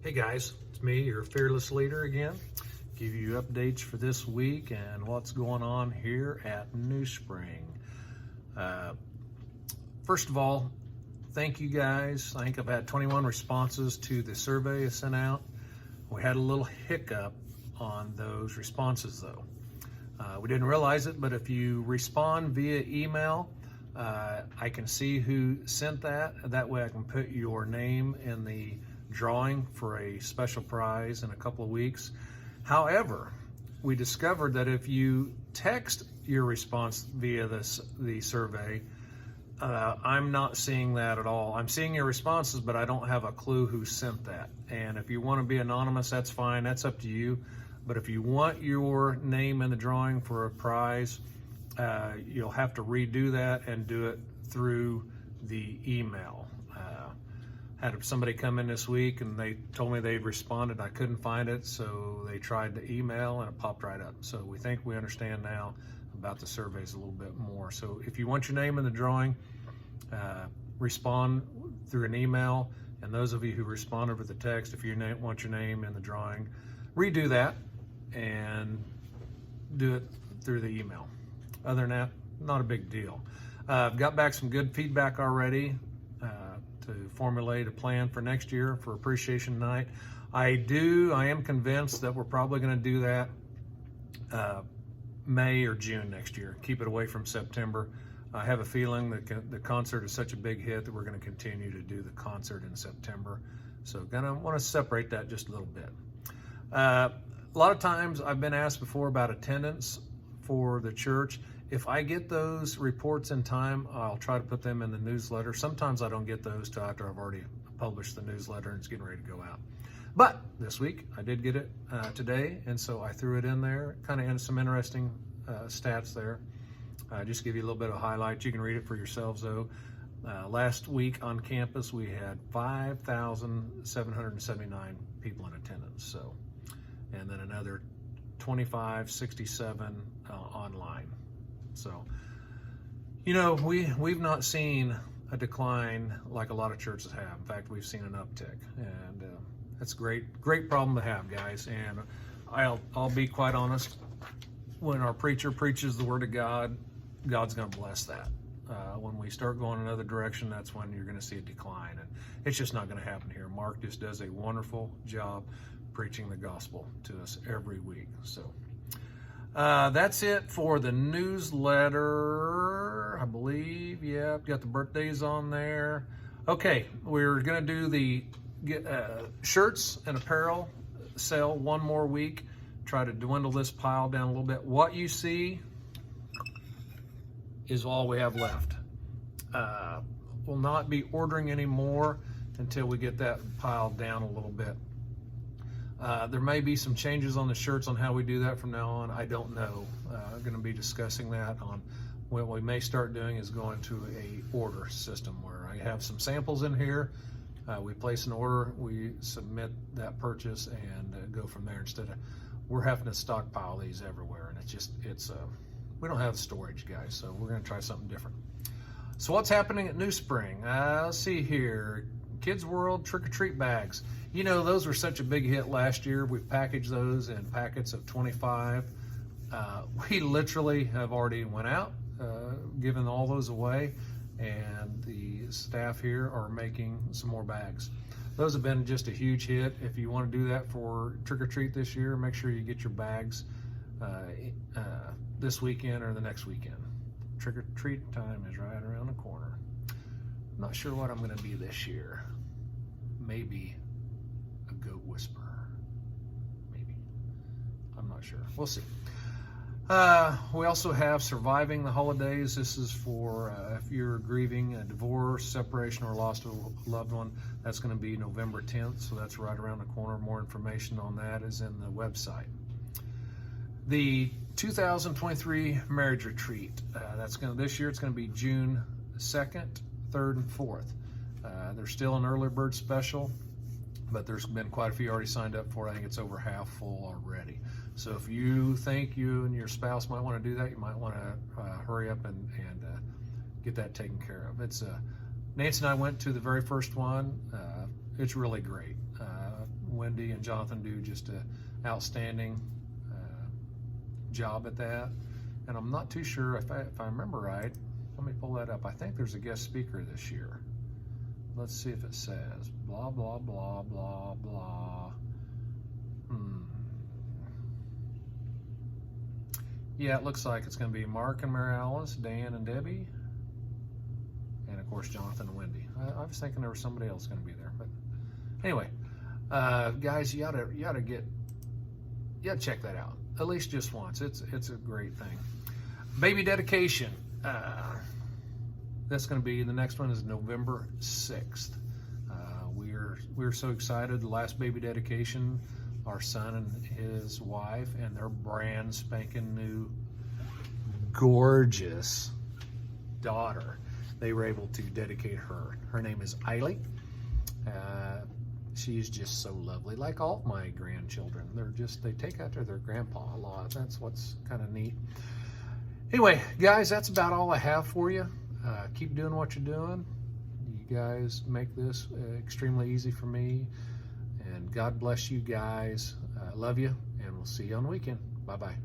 Hey guys, it's me, your fearless leader again. Give you updates for this week and what's going on here at New Spring. First of all, thank you guys. I think I've had 21 responses to the survey I sent out. We had a little hiccup on those responses though. We didn't realize it, but if you respond via email, I can see who sent that. That way I can put your name in the drawing for a special prize in a couple of weeks. However, we discovered that if you text your response via the survey, I'm not seeing that at all. I'm seeing your responses, but I don't have a clue who sent that. And if you want to be anonymous, that's fine. That's up to you. But if you want your name in the drawing for a prize, you'll have to redo that and do it through the email. Had somebody come in this week and they told me they'd responded. I couldn't find it, so they tried to email and it popped right up. So we think we understand now about the surveys a little bit more. So if you want your name in the drawing, respond through an email. And those of you who responded with the text, if you want your name in the drawing, redo that and do it through the email. Other than that, not a big deal. I've got back some good feedback already to formulate a plan for next year for Appreciation Night. I am convinced that we're probably going to do that May or June next year. Keep it away from September. I have a feeling that the concert is such a big hit that we're going to continue to do the concert in September. So gonna want to separate that just a little bit. A lot of times I've been asked before about attendance for the church. If I get those reports in time, I'll try to put them in the newsletter. Sometimes I don't get those till after I've already published the newsletter and it's getting ready to go out. But this week I did get it today, and so I threw it in there. Kind of some interesting stats there. Just give you a little bit of highlights. You can read it for yourselves though. Last week on campus we had 5,779 people in attendance. So, and then another 2,567 online. So, you know, we've not seen a decline like a lot of churches have. In fact, we've seen an uptick, and that's a great problem to have, guys. And I'll be quite honest. When our preacher preaches the Word of God, God's going to bless that. When we start going another direction, that's when you're going to see a decline, and it's just not going to happen here. Mark just does a wonderful job preaching the gospel to us every week. So that's it for the newsletter, I believe. Yeah, got the birthdays on there. Okay, we're going to do the shirts and apparel sale one more week. Try to dwindle this pile down a little bit. What you see is all we have left. We'll not be ordering any more until we get that pile down a little bit. There may be some changes on the shirts on how we do that from now on. I don't know. I'm going to be discussing that on what we may start doing is going to a order system where I have some samples in here. We place an order, we submit that purchase, and go from there instead of we're having to stockpile these everywhere. And we don't have the storage, guys, so we're going to try something different. So what's happening at New Spring? Let's see here. Kids World trick-or-treat bags. You know, those were such a big hit last year. We've packaged those in packets of 25. We literally have already went out, given all those away, and the staff here are making some more bags. Those have been just a huge hit. If you want to do that for trick-or-treat this year, make sure you get your bags this weekend or the next weekend. Trick-or-treat time is right around the corner. Not sure what I'm going to be this year. Maybe a goat whisperer. Maybe. I'm not sure. We'll see. We also have Surviving the Holidays. This is for if you're grieving a divorce, separation, or loss of a loved one. That's going to be November 10th, so that's right around the corner. More information on that is in the website. The 2023 Marriage Retreat. This year it's going to be June 2nd, 3rd, and 4th. There's still an early bird special, but there's been quite a few already signed up for it. I think it's over half full already. So if you think you and your spouse might want to do that, you might want to hurry up and get that taken care of. Nancy and I went to the very first one. It's really great. Wendy and Jonathan do just an outstanding job at that. And I'm not too sure if I remember right. Let me pull that up. I think there's a guest speaker this year. Let's see if it says blah, blah, blah, blah, blah. Yeah, it looks like it's going to be Mark and Mary Alice, Dan and Debbie, and of course Jonathan and Wendy. I was thinking there was somebody else going to be there, but anyway, guys, you gotta check that out at least just once. It's a great thing. Baby dedication. That's going to be, the next one is November 6th. We're so excited. The last baby dedication, our son and his wife and their brand spanking new gorgeous daughter, they were able to dedicate her. Her name is Eiley. She's just so lovely, like all my grandchildren. They take after their grandpa a lot. That's what's kind of neat. Anyway, guys, that's about all I have for you. Keep doing what you're doing. You guys make this extremely easy for me. And God bless you guys. Love you, and we'll see you on the weekend. Bye-bye.